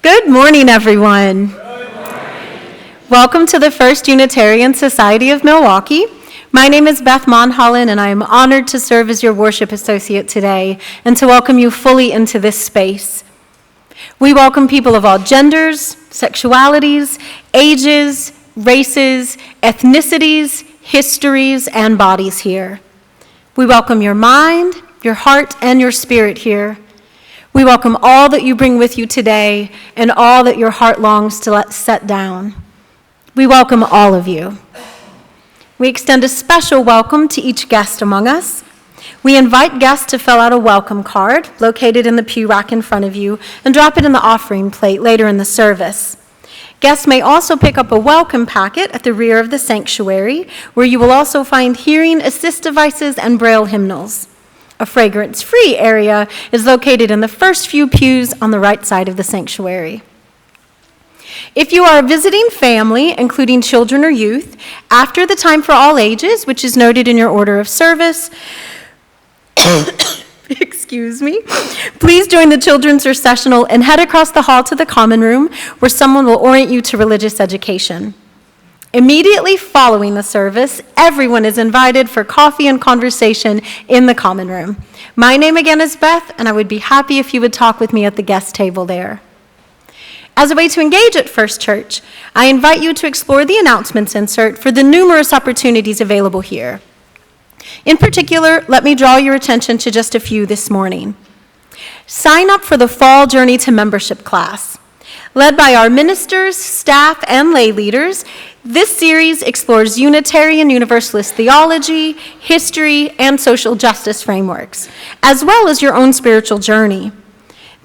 Good morning, everyone. Good morning. Welcome to the First Unitarian Society of Milwaukee. My name is Beth Monholland, and I am honored to serve as your worship associate today and to welcome you fully into this space. We welcome people of all genders, sexualities, ages, races, ethnicities, histories, and bodies here. We welcome your mind, your heart, and your spirit here. We welcome all that you bring with you today and all that your heart longs to let set down. We welcome all of you. We extend a special welcome to each guest among us. We invite guests to fill out a welcome card located in the pew rack in front of you and drop it in the offering plate later in the service. Guests may also pick up a welcome packet at the rear of the sanctuary, where you will also find hearing assist devices and braille hymnals. A fragrance-free area is located in the first few pews on the right side of the sanctuary. If you are a visiting family, including children or youth, after the time for all ages, which is noted in your order of service, excuse me, please join the children's recessional and head across the hall to the common room, where someone will orient you to religious education. Immediately following the service, everyone is invited for coffee and conversation in the common room. My name again is Beth, and I would be happy if you would talk with me at the guest table there. As a way to engage at First Church, I invite you to explore the announcements insert for the numerous opportunities available here. In particular, let me draw your attention to just a few this morning. Sign up for the Fall Journey to Membership class. Led by our ministers, staff, and lay leaders, this series explores Unitarian Universalist theology, history, and social justice frameworks, as well as your own spiritual journey.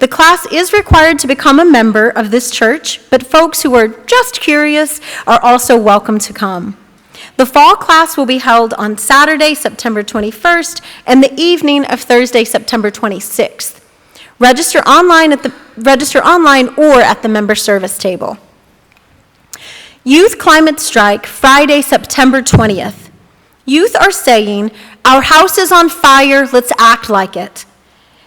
The class is required to become a member of this church, but folks who are just curious are also welcome to come. The fall class will be held on Saturday, September 21st, and the evening of Thursday, September 26th. Register online or at the member service table. Youth Climate Strike, Friday, September 20th. Youth are saying, "Our house is on fire, let's act like it."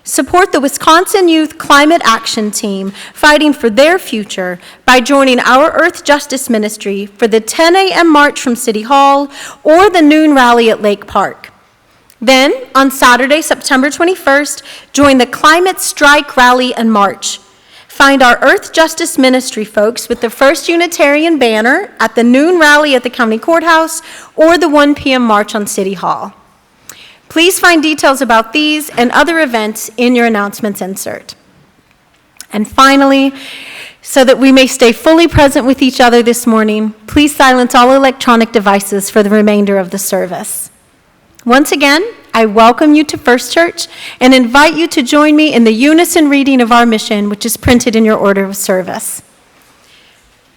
Support the Wisconsin Youth Climate Action Team fighting for their future by joining our Earth Justice Ministry for the 10 a.m. march from City Hall or the noon rally at Lake Park. Then, on Saturday, September 21st, join the Climate Strike Rally and March. Find our Earth Justice Ministry folks with the First Unitarian banner at the noon rally at the county courthouse or the 1 p.m. march on City Hall. Please find details about these and other events in your announcements insert. And finally, so that we may stay fully present with each other this morning, please silence all electronic devices for the remainder of the service. Once again, I welcome you to First Church and invite you to join me in the unison reading of our mission, which is printed in your order of service.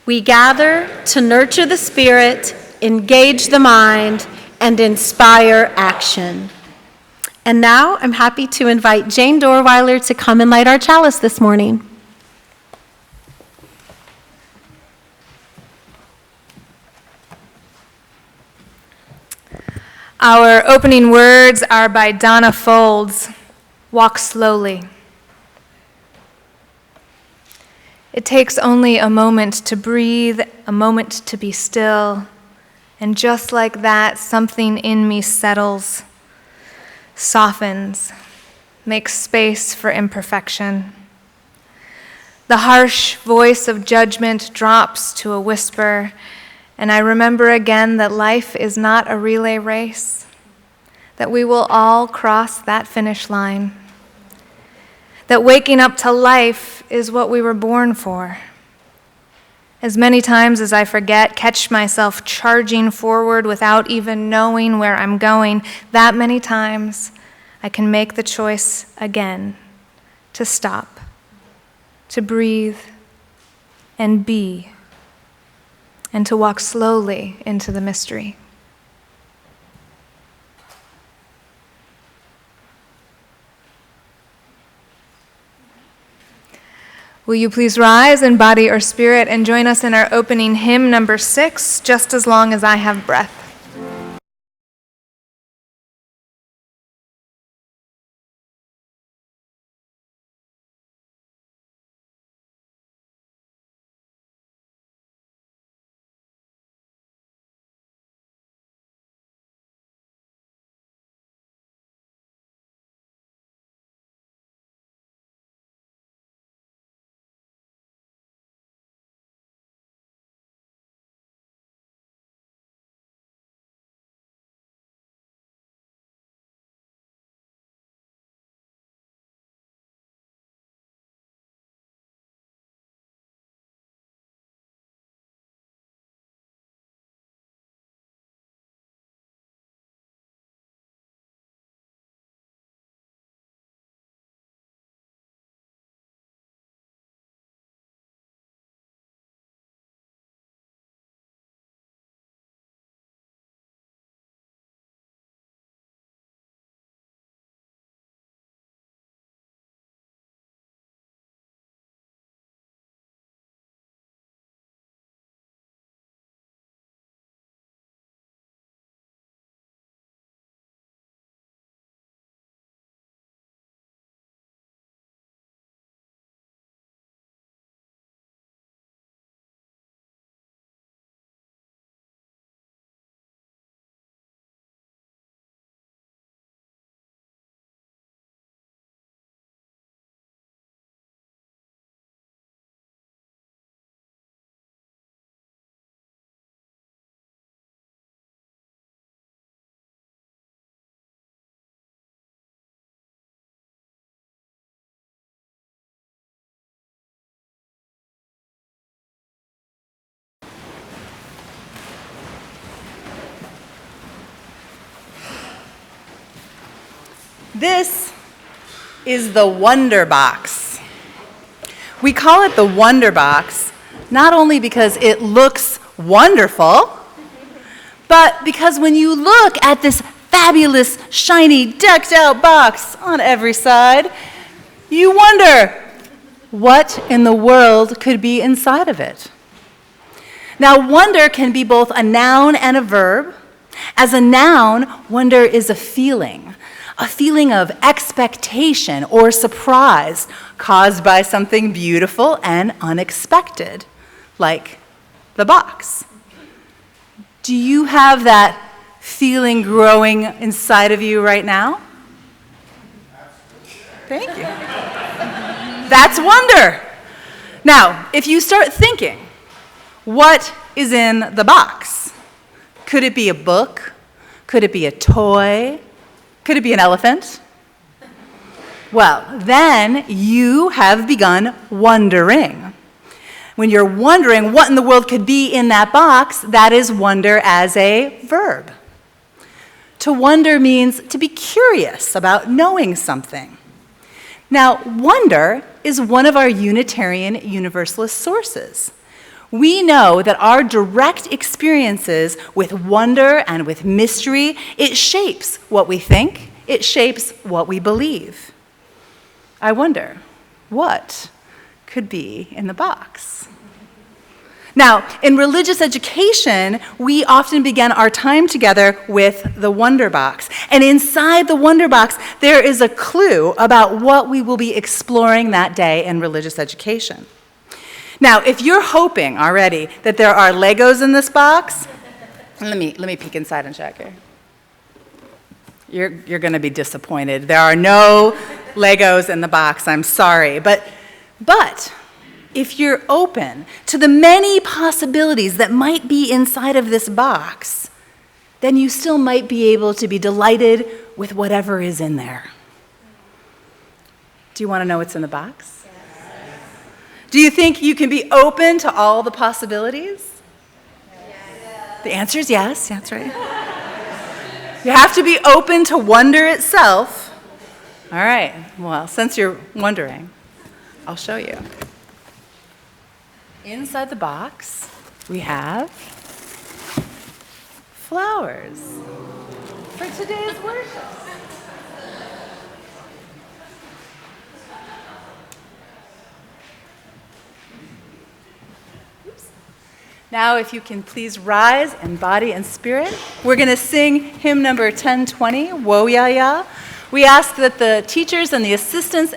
We gather to nurture the spirit, engage the mind, and inspire action. And now I'm happy to invite Jane Dorweiler to come and light our chalice this morning. Our opening words are by Donna Folds, "Walk Slowly." It takes only a moment to breathe, a moment to be still, and just like that, something in me settles, softens, makes space for imperfection. The harsh voice of judgment drops to a whisper, and I remember again that life is not a relay race, that we will all cross that finish line, that waking up to life is what we were born for. As many times as I forget, catch myself charging forward without even knowing where I'm going, that many times I can make the choice again to stop, to breathe and be, and to walk slowly into the mystery. Will you please rise in body or spirit and join us in our opening hymn number 6, "Just as Long as I Have Breath." This is the Wonder Box. We call it the Wonder Box not only because it looks wonderful, but because when you look at this fabulous, shiny, decked-out box on every side, you wonder, what in the world could be inside of it? Now, wonder can be both a noun and a verb. As a noun, wonder is a feeling of expectation or surprise caused by something beautiful and unexpected, like the box. Do you have that feeling growing inside of you right now? Thank you. That's wonder. Now, if you start thinking, what is in the box? Could it be a book? Could it be a toy? Could it be an elephant? Well, then you have begun wondering. When you're wondering what in the world could be in that box, that is wonder as a verb. To wonder means to be curious about knowing something. Now, wonder is one of our Unitarian Universalist sources. We know that our direct experiences with wonder and with mystery, it shapes what we think, it shapes what we believe. I wonder, what could be in the box? Now, in religious education, we often begin our time together with the Wonder Box. And inside the Wonder Box, there is a clue about what we will be exploring that day in religious education. Now, if you're hoping already that there are Legos in this box, let me peek inside and check here. You're going to be disappointed. There are no Legos in the box. I'm sorry, but if you're open to the many possibilities that might be inside of this box, then you still might be able to be delighted with whatever is in there. Do you want to know what's in the box? Yes. Do you think you can be open to all the possibilities? Yes. The answer is yes, that's right. You have to be open to wonder itself. All right, well, since you're wondering, I'll show you. Inside the box, we have flowers for today's worship. Oops. Now, if you can please rise in body and spirit, we're going to sing hymn number 1020, Wo Ya Ya. We ask that the teachers and the assistants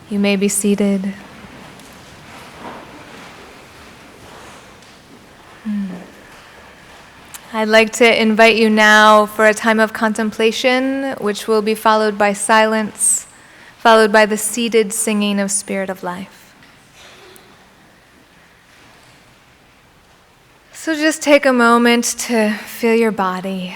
You may be seated. I I'd like to invite you now for a time of contemplation, which will be followed by silence, followed by the seated singing of Spirit of Life. So just take a moment to feel your body.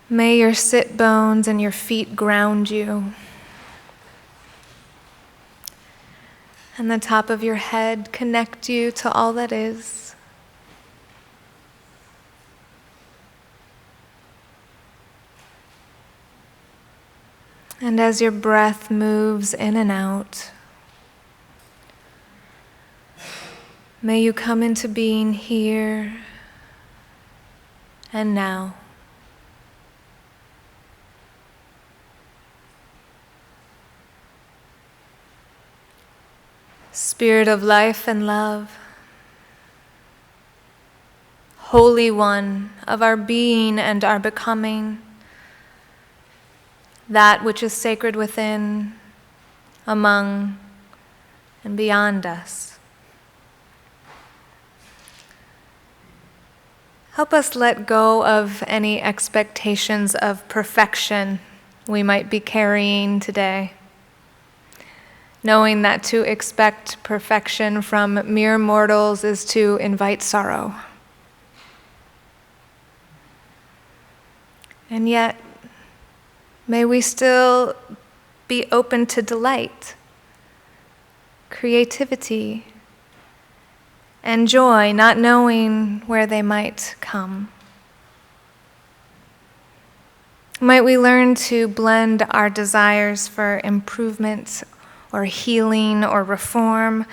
May your sit bones and your feet ground you. And the top of your head connect you to all that is. And as your breath moves in and out, may you come into being here and now. Spirit of life and love, Holy One of our being and our becoming, that which is sacred within, among, and beyond us. Help us let go of any expectations of perfection we might be carrying today, knowing that to expect perfection from mere mortals is to invite sorrow. And yet, may we still be open to delight, creativity, and joy, not knowing where they might come. Might we learn to blend our desires for improvement or healing or reform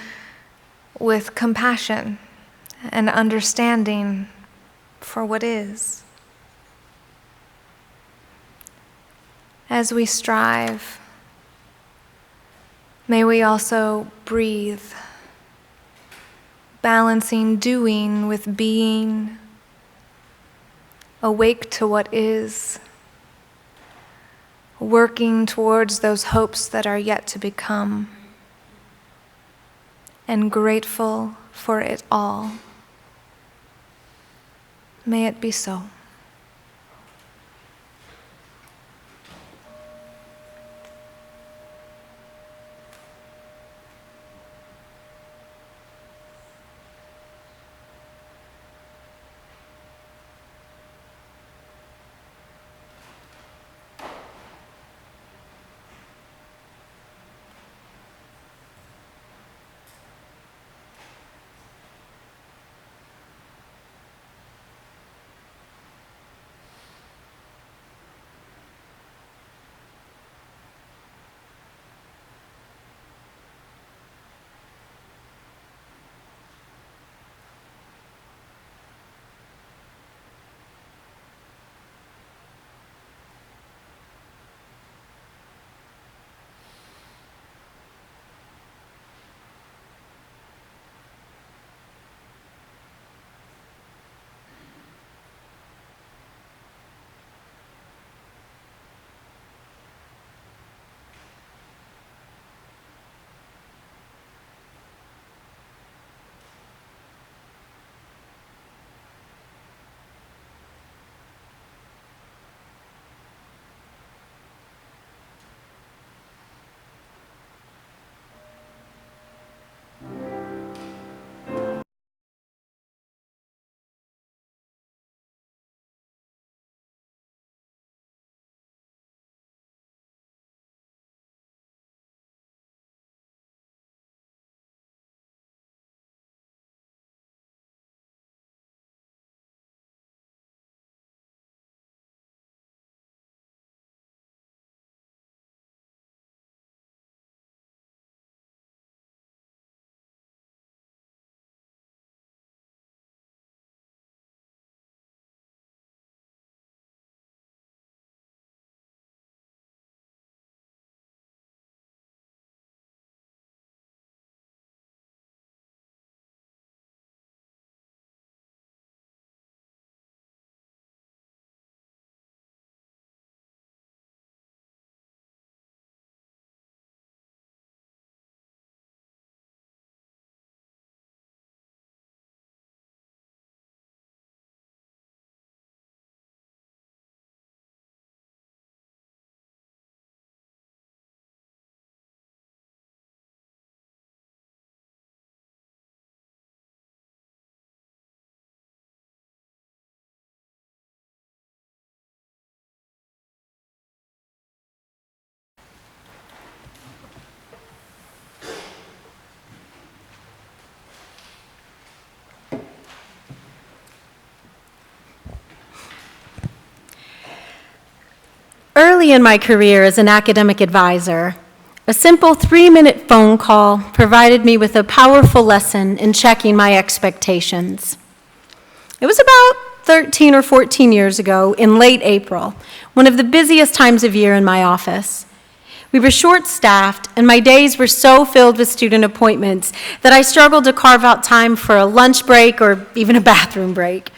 with compassion and understanding for what is. As we strive, may we also breathe, balancing doing with being, awake to what is, working towards those hopes that are yet to become, and grateful for it all. May it be so. early in my career as an academic advisor, a simple 3-minute phone call provided me with a powerful lesson in checking my expectations. It was about 13 or 14 years ago in late April, one of the busiest times of year in my office. We were short-staffed, and my days were so filled with student appointments that I struggled to carve out time for a lunch break or even a bathroom break.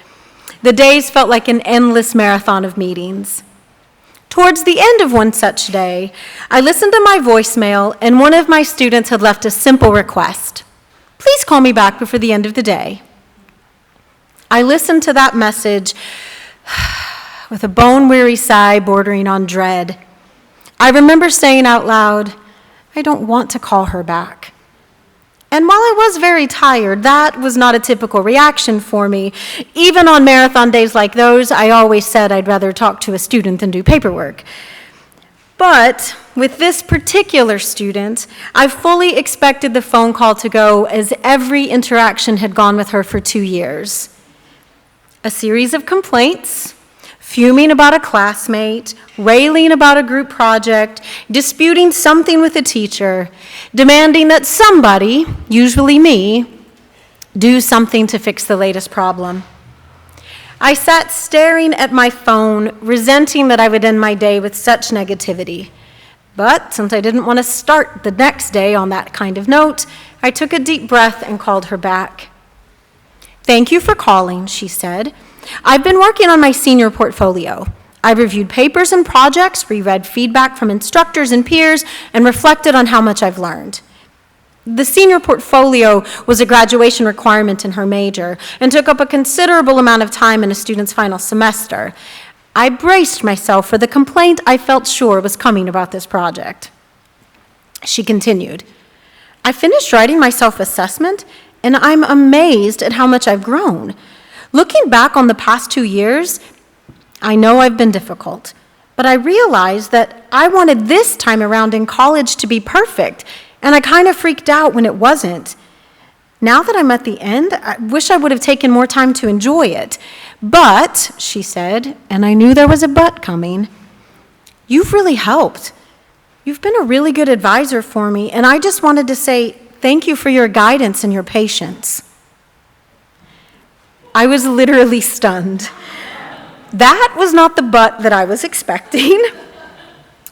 The days felt like an endless marathon of meetings. Towards the end of one such day, I listened to my voicemail, and one of my students had left a simple request. Please call me back before the end of the day. I listened to that message with a bone-weary sigh bordering on dread. I remember saying out loud, I don't want to call her back. And while I was very tired, that was not a typical reaction for me. Even on marathon days like those, I always said I'd rather talk to a student than do paperwork. But with this particular student, I fully expected the phone call to go as every interaction had gone with her for 2 years. A series of complaints, fuming about a classmate, railing about a group project, disputing something with a teacher, demanding that somebody, usually me, do something to fix the latest problem. I sat staring at my phone, resenting that I would end my day with such negativity. But since I didn't want to start the next day on that kind of note, I took a deep breath and called her back. Thank you for calling, she said. I've been working on my senior portfolio. I reviewed papers and projects, reread feedback from instructors and peers, and reflected on how much I've learned. The senior portfolio was a graduation requirement in her major and took up a considerable amount of time in a student's final semester. I braced myself for the complaint I felt sure was coming about this project. She continued, I finished writing my self-assessment, and I'm amazed at how much I've grown. Looking back on the past 2 years, I know I've been difficult, but I realized that I wanted this time around in college to be perfect, and I kind of freaked out when it wasn't. Now that I'm at the end, I wish I would have taken more time to enjoy it. But, she said, and I knew there was a but coming, you've really helped. You've been a really good advisor for me, and I just wanted to say thank you for your guidance and your patience. I was literally stunned. That was not the but that I was expecting.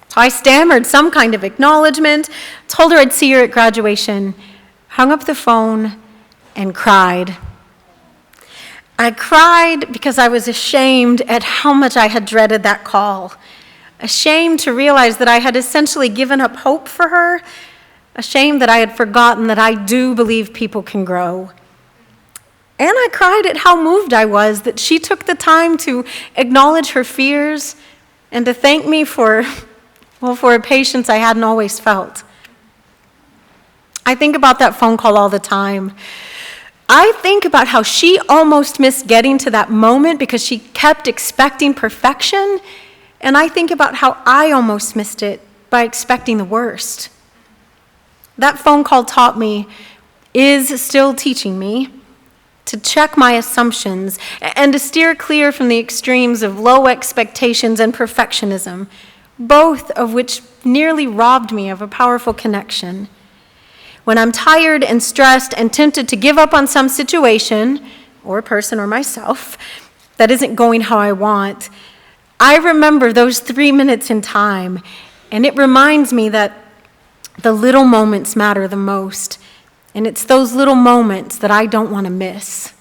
So I stammered some kind of acknowledgement, told her I'd see her at graduation, hung up the phone, and cried. I cried because I was ashamed at how much I had dreaded that call, ashamed to realize that I had essentially given up hope for her, ashamed that I had forgotten that I do believe people can grow. And I cried at how moved I was that she took the time to acknowledge her fears and to thank me for a patience I hadn't always felt. I think about that phone call all the time. I think about how she almost missed getting to that moment because she kept expecting perfection, and I think about how I almost missed it by expecting the worst. That phone call taught me, is still teaching me, to check my assumptions and to steer clear from the extremes of low expectations and perfectionism, both of which nearly robbed me of a powerful connection. When I'm tired and stressed and tempted to give up on some situation, or person or myself, that isn't going how I want, I remember those 3 minutes in time, and it reminds me that the little moments matter the most. And it's those little moments that I don't want to miss.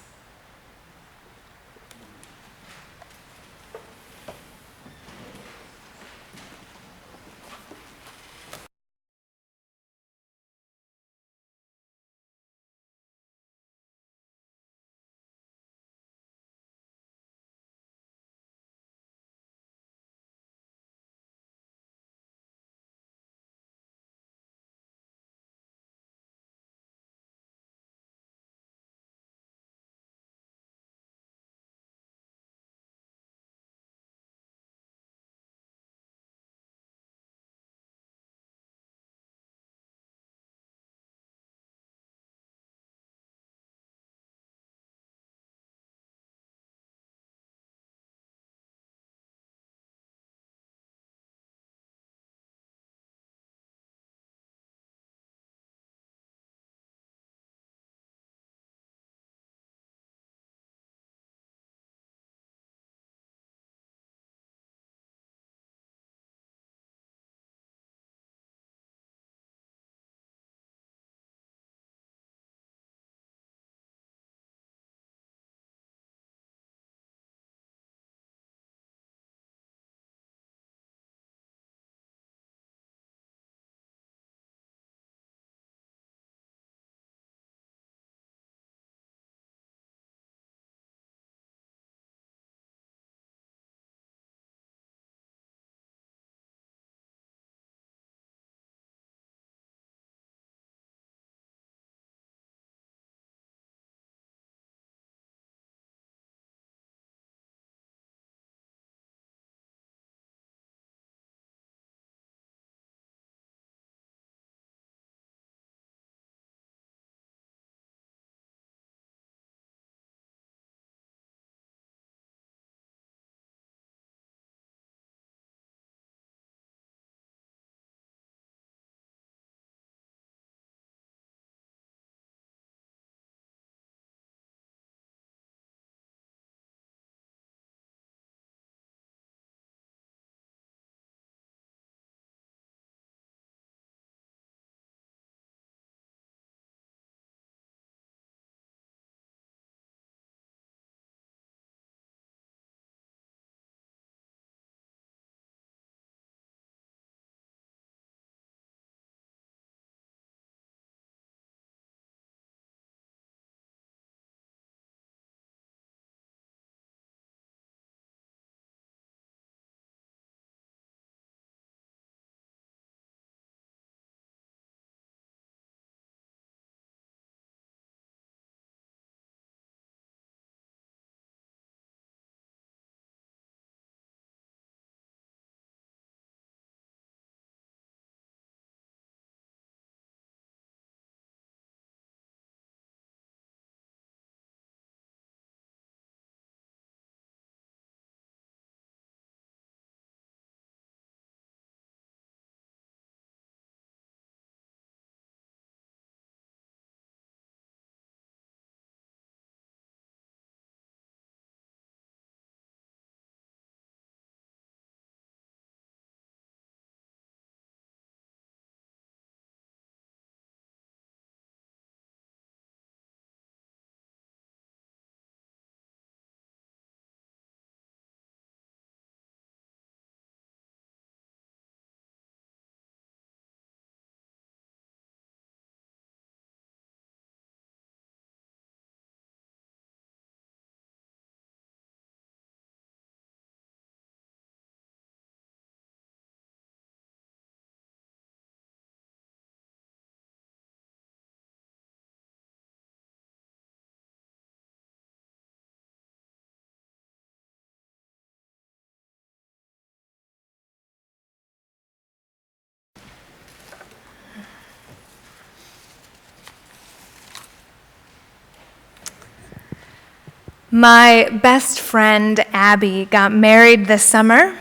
My best friend, Abby, got married this summer,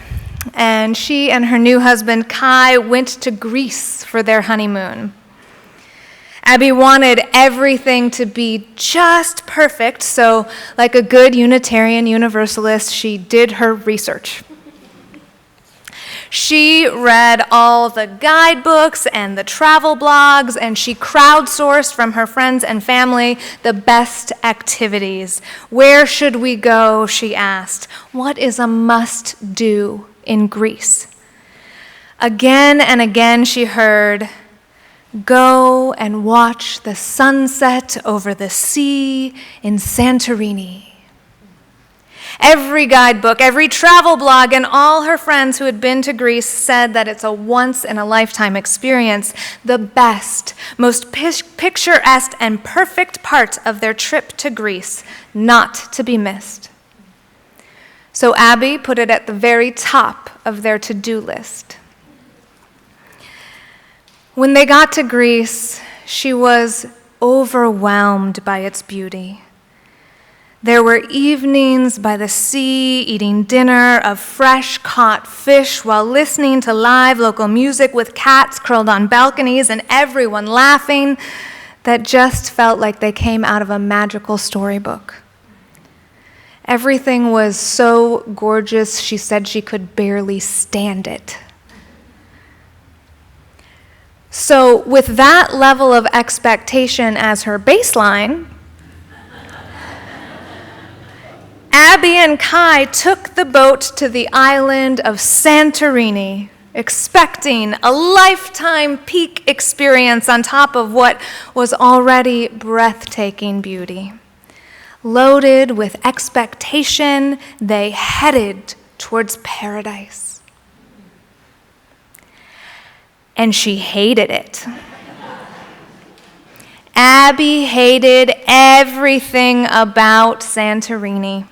and she and her new husband, Kai, went to Greece for their honeymoon. Abby wanted everything to be just perfect, so like a good Unitarian Universalist, she did her research. She read all the guidebooks and the travel blogs, and she crowdsourced from her friends and family the best activities. Where should we go, she asked. What is a must-do in Greece? Again and again she heard, go and watch the sunset over the sea in Santorini. Every guidebook, every travel blog, and all her friends who had been to Greece said that it's a once-in-a-lifetime experience, the best, most picturesque and perfect part of their trip to Greece, not to be missed. So Abby put it at the very top of their to-do list. When they got to Greece, she was overwhelmed by its beauty. There were evenings by the sea, eating dinner of fresh-caught fish while listening to live local music with cats curled on balconies and everyone laughing that just felt like they came out of a magical storybook. Everything was so gorgeous, she said she could barely stand it. So with that level of expectation as her baseline, Abby and Kai took the boat to the island of Santorini, expecting a lifetime peak experience on top of what was already breathtaking beauty. Loaded with expectation, they headed towards paradise. And she hated it. Abby hated everything about Santorini.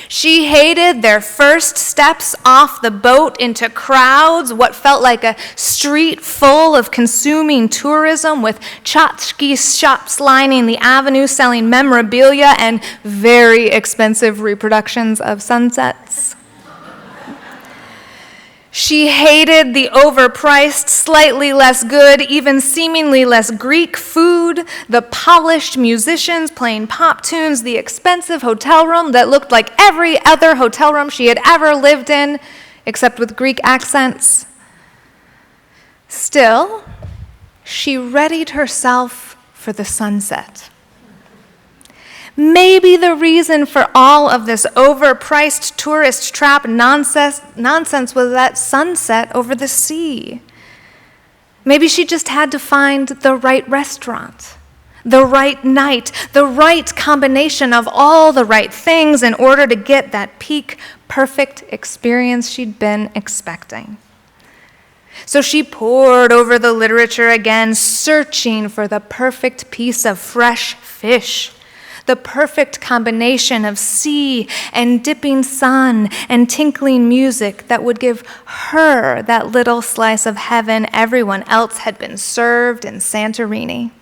She hated their first steps off the boat into crowds, what felt like a street full of consuming tourism with tchotchke shops lining the avenue selling memorabilia and very expensive reproductions of sunsets. She hated the overpriced, slightly less good, even seemingly less Greek food, the polished musicians playing pop tunes, the expensive hotel room that looked like every other hotel room she had ever lived in, except with Greek accents. Still, she readied herself for the sunset. Maybe the reason for all of this overpriced tourist trap nonsense was that sunset over the sea. Maybe she just had to find the right restaurant, the right night, the right combination of all the right things in order to get that peak, perfect experience she'd been expecting. So she pored over the literature again, searching for the perfect piece of fresh fish, the perfect combination of sea and dipping sun and tinkling music that would give her that little slice of heaven everyone else had been served in Santorini.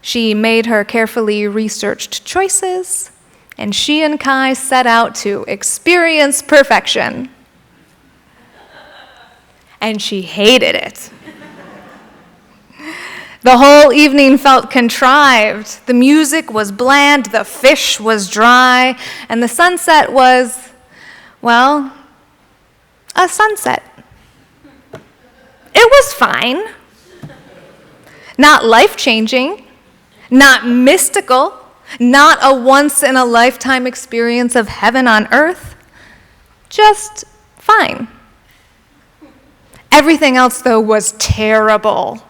She made her carefully researched choices, and she and Kai set out to experience perfection. And she hated it. The whole evening felt contrived. The music was bland, the fish was dry, and the sunset was, well, a sunset. It was fine. Not life-changing, not mystical, not a once-in-a-lifetime experience of heaven on earth, just fine. Everything else, though, was terrible.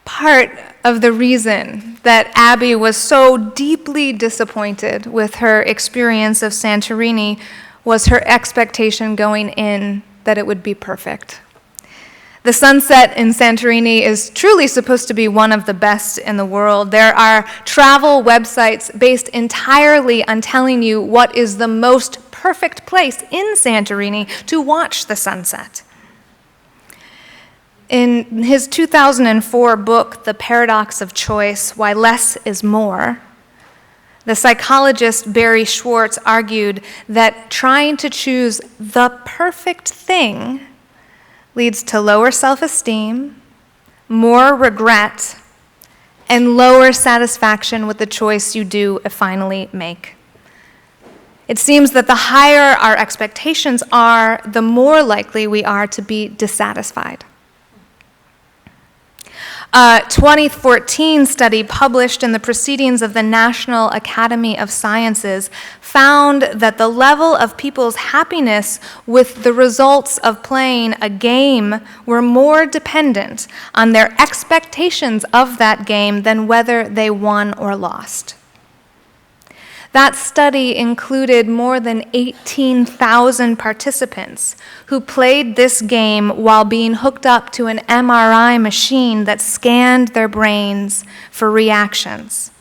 Part of the reason that Abby was so deeply disappointed with her experience of Santorini was her expectation going in that it would be perfect. The sunset in Santorini is truly supposed to be one of the best in the world. There are travel websites based entirely on telling you what is the most perfect place in Santorini to watch the sunset. In his 2004 book, The Paradox of Choice, Why Less is More, the psychologist Barry Schwartz argued that trying to choose the perfect thing leads to lower self-esteem, more regret, and lower satisfaction with the choice you do finally make. It seems that the higher our expectations are, the more likely we are to be dissatisfied. A 2014 study published in the Proceedings of the National Academy of Sciences found that the level of people's happiness with the results of playing a game were more dependent on their expectations of that game than whether they won or lost. That study included more than 18,000 participants who played this game while being hooked up to an MRI machine that scanned their brains for reactions.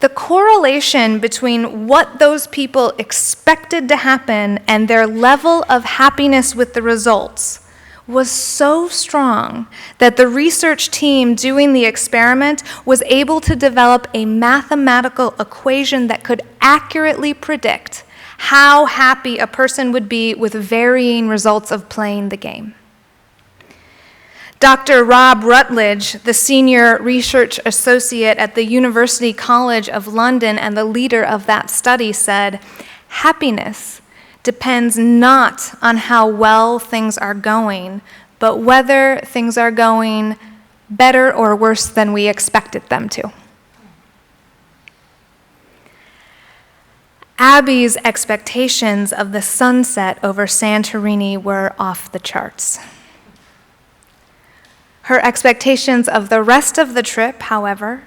The correlation between what those people expected to happen and their level of happiness with the results was so strong that the research team doing the experiment was able to develop a mathematical equation that could accurately predict how happy a person would be with varying results of playing the game. Dr. Rob Rutledge, the senior research associate at the University College of London and the leader of that study, said, "Happiness depends not on how well things are going, but whether things are going better or worse than we expected them to." Abby's expectations of the sunset over Santorini were off the charts. Her expectations of the rest of the trip, however,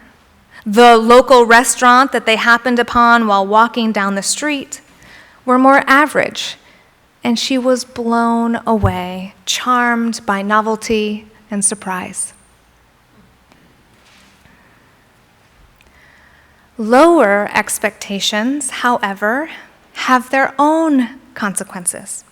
the local restaurant that they happened upon while walking down the street, were more average, and she was blown away, charmed by novelty and surprise. Lower expectations, however, have their own consequences.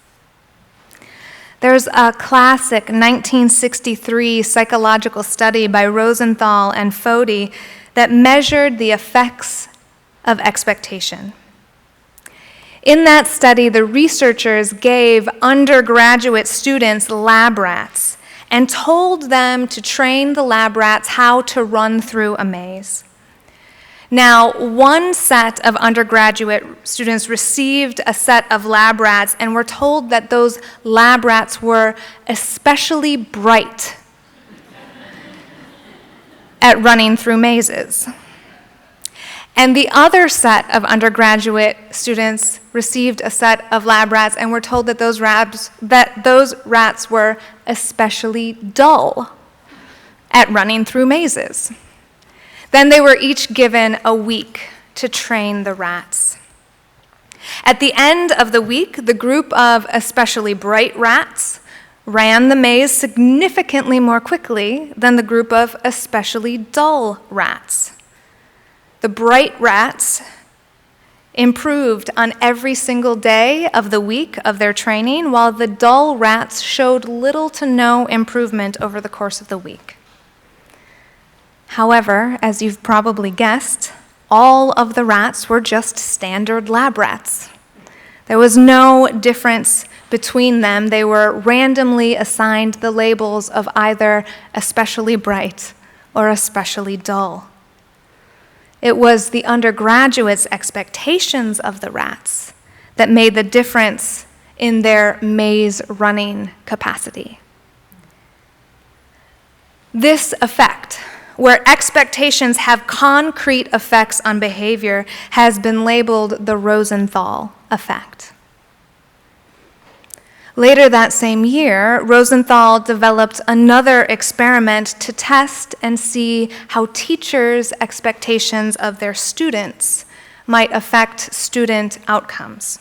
There's a classic 1963 psychological study by Rosenthal and Fody that measured the effects of expectation. In that study, the researchers gave undergraduate students lab rats and told them to train the lab rats how to run through a maze. Now, one set of undergraduate students received a set of lab rats and were told that those lab rats were especially bright at running through mazes. And the other set of undergraduate students received a set of lab rats and were told that those rats were especially dull at running through mazes. Then they were each given a week to train the rats. At the end of the week, the group of especially bright rats ran the maze significantly more quickly than the group of especially dull rats. The bright rats improved on every single day of the week of their training, while the dull rats showed little to no improvement over the course of the week. However, as you've probably guessed, all of the rats were just standard lab rats. There was no difference between them. They were randomly assigned the labels of either especially bright or especially dull. It was the undergraduates' expectations of the rats that made the difference in their maze running capacity. This effect, where expectations have concrete effects on behavior, has been labeled the Rosenthal effect. Later that same year, Rosenthal developed another experiment to test and see how teachers' expectations of their students might affect student outcomes.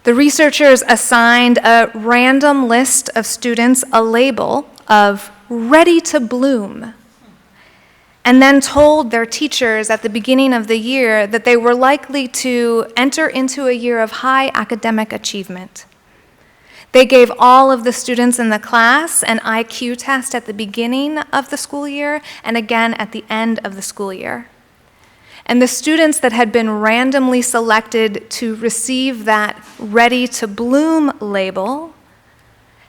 The researchers assigned a random list of students a label of ready to bloom, and then told their teachers at the beginning of the year that they were likely to enter into a year of high academic achievement. They gave all of the students in the class an IQ test at the beginning of the school year and again at the end of the school year. And the students that had been randomly selected to receive that Ready to Bloom label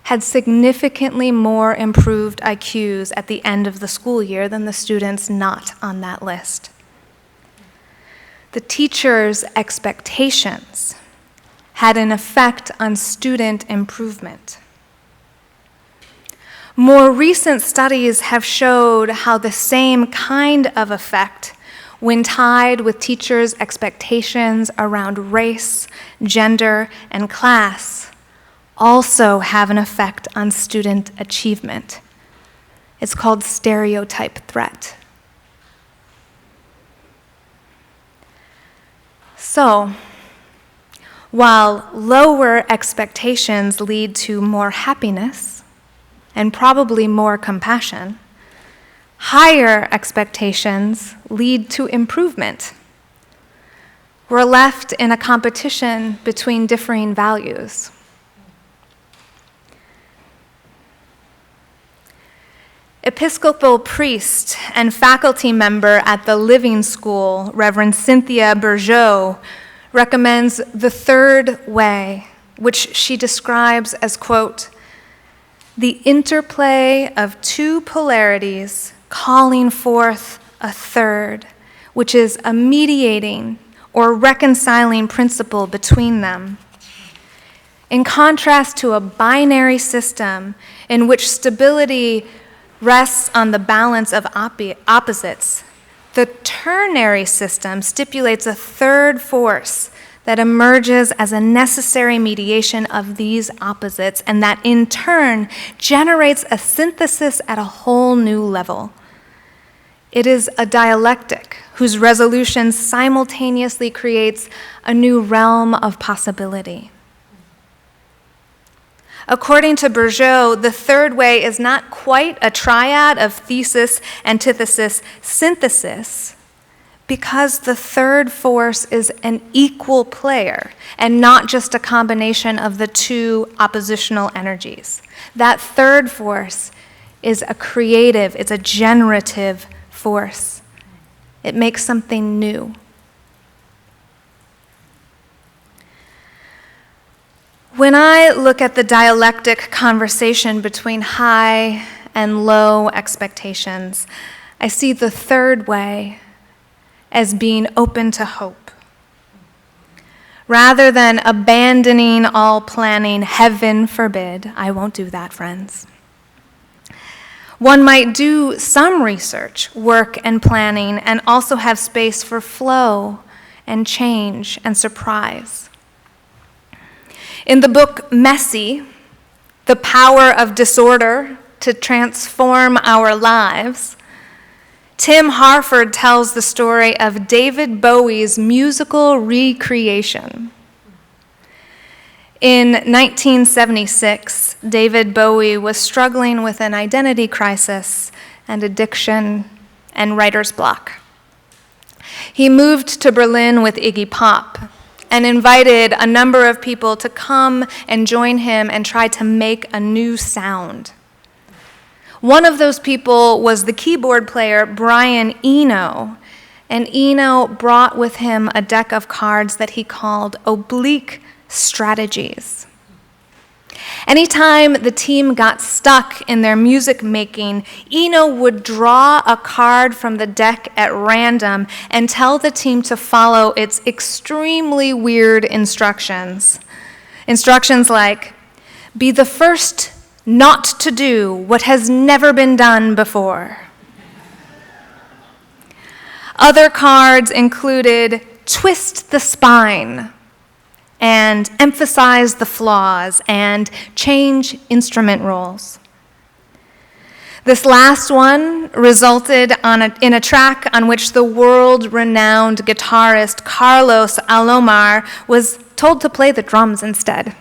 had significantly more improved IQs at the end of the school year than the students not on that list. The teacher's expectations had an effect on student improvement. More recent studies have showed how the same kind of effect, when tied with teachers' expectations around race, gender, and class, also have an effect on student achievement. It's called stereotype threat. So, while lower expectations lead to more happiness and probably more compassion, higher expectations lead to improvement. We're left in a competition between differing values. Episcopal priest and faculty member at the Living School, Reverend Cynthia Bourgeot, recommends the third way, which she describes as, quote, the interplay of two polarities calling forth a third, which is a mediating or reconciling principle between them. In contrast to a binary system in which stability rests on the balance of opposites, the ternary system stipulates a third force that emerges as a necessary mediation of these opposites, and that in turn generates a synthesis at a whole new level. It is a dialectic whose resolution simultaneously creates a new realm of possibility. According to Bourgeot, the third way is not quite a triad of thesis, antithesis, synthesis, because the third force is an equal player and not just a combination of the two oppositional energies. That third force is a creative, it's a generative force. It makes something new. When I look at the dialectic conversation between high and low expectations, I see the third way as being open to hope. Rather than abandoning all planning, heaven forbid, I won't do that, friends. One might do some research, work, and planning, and also have space for flow and change and surprise. In the book Messy, The Power of Disorder to Transform Our Lives, Tim Harford tells the story of David Bowie's musical recreation. In 1976, David Bowie was struggling with an identity crisis and addiction and writer's block. He moved to Berlin with Iggy Pop and invited a number of people to come and join him and try to make a new sound. One of those people was the keyboard player Brian Eno, and Eno brought with him a deck of cards that he called Oblique Strategies. Anytime the team got stuck in their music making, Eno would draw a card from the deck at random and tell the team to follow its extremely weird instructions. Instructions like, be the first not to do what has never been done before. Other cards included twist the spine, and emphasize the flaws, and change instrument roles. This last one resulted in a track on which the world-renowned guitarist Carlos Alomar was told to play the drums instead.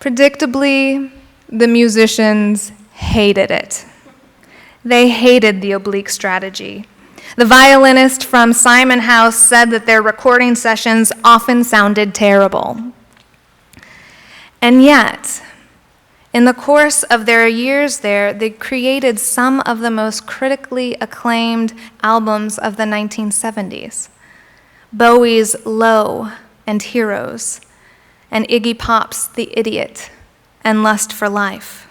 Predictably, the musicians hated it. They hated the oblique strategy. The violinist from Simon House said that their recording sessions often sounded terrible. And yet, in the course of their years there, they created some of the most critically acclaimed albums of the 1970s. Bowie's Low and Heroes, and Iggy Pop's The Idiot and Lust for Life.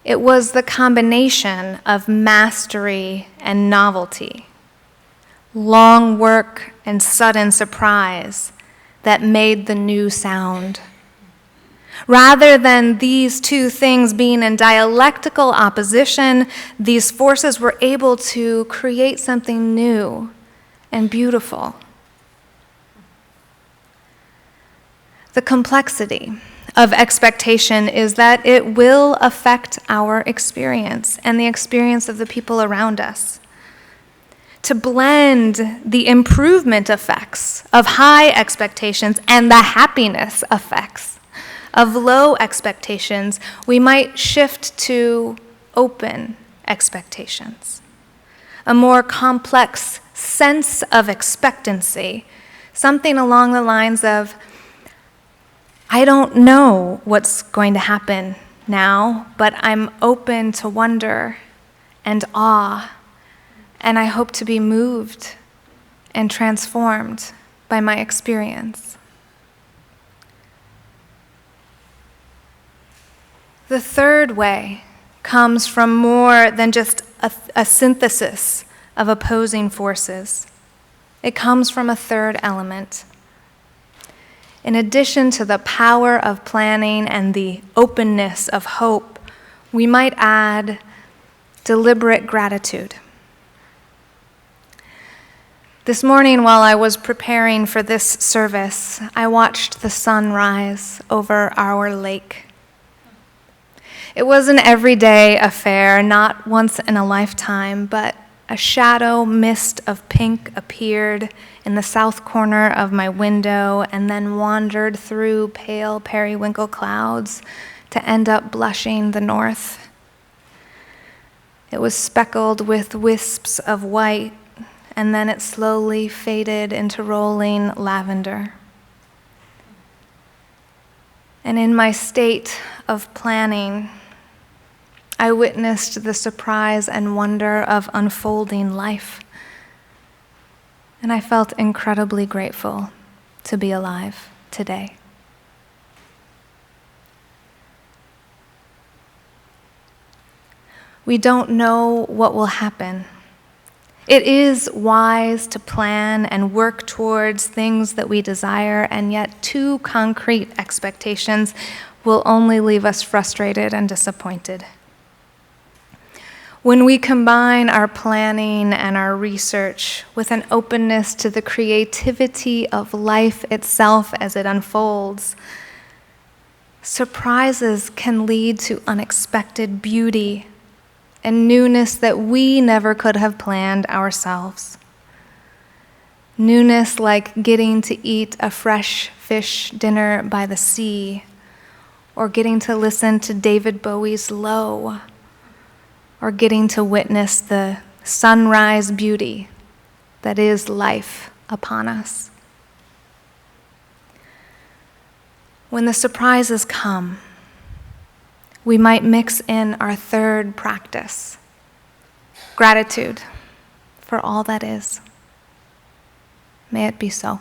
It was the combination of mastery and novelty, long work and sudden surprise that made the new sound. Rather than these two things being in dialectical opposition, these forces were able to create something new and beautiful. The complexity of expectation is that it will affect our experience and the experience of the people around us. To blend the improvement effects of high expectations and the happiness effects of low expectations, we might shift to open expectations, a more complex sense of expectancy, something along the lines of, I don't know what's going to happen now, but I'm open to wonder and awe, and I hope to be moved and transformed by my experience. The third way comes from more than just a synthesis of opposing forces. It comes from a third element. In addition to the power of planning and the openness of hope, we might add deliberate gratitude. This morning, while I was preparing for this service, I watched the sun rise over our lake. It was an everyday affair, not once in a lifetime, but a shadow mist of pink appeared in the south corner of my window and then wandered through pale periwinkle clouds to end up blushing the north. It was speckled with wisps of white, and then it slowly faded into rolling lavender. And in my state of planning, I witnessed the surprise and wonder of unfolding life. And I felt incredibly grateful to be alive today. We don't know what will happen. It is wise to plan and work towards things that we desire, and yet too concrete expectations will only leave us frustrated and disappointed. When we combine our planning and our research with an openness to the creativity of life itself as it unfolds, surprises can lead to unexpected beauty and newness that we never could have planned ourselves. Newness like getting to eat a fresh fish dinner by the sea, or getting to listen to David Bowie's Low, or getting to witness the sunrise beauty that is life upon us. When the surprises come, we might mix in our third practice, gratitude for all that is. May it be so.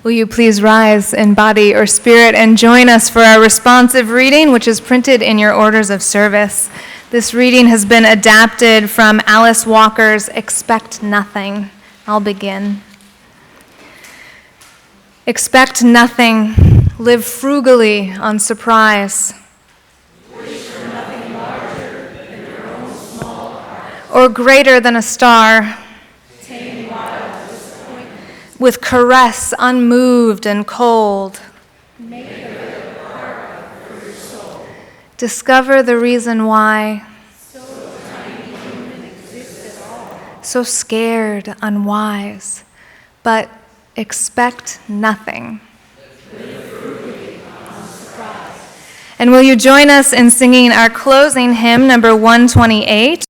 Will you please rise in body or spirit and join us for our responsive reading, which is printed in your orders of service. This reading has been adapted from Alice Walker's Expect Nothing. I'll begin. Expect nothing. Live frugally on surprise. Wish for nothing larger than your own small heart. Or greater than a star. With caress unmoved and cold. Make it a part of your soul. Discover the reason why. So tiny human exists at all. So scared, unwise. But expect nothing. Live frugally on surprise. And will you join us in singing our closing hymn, number 128?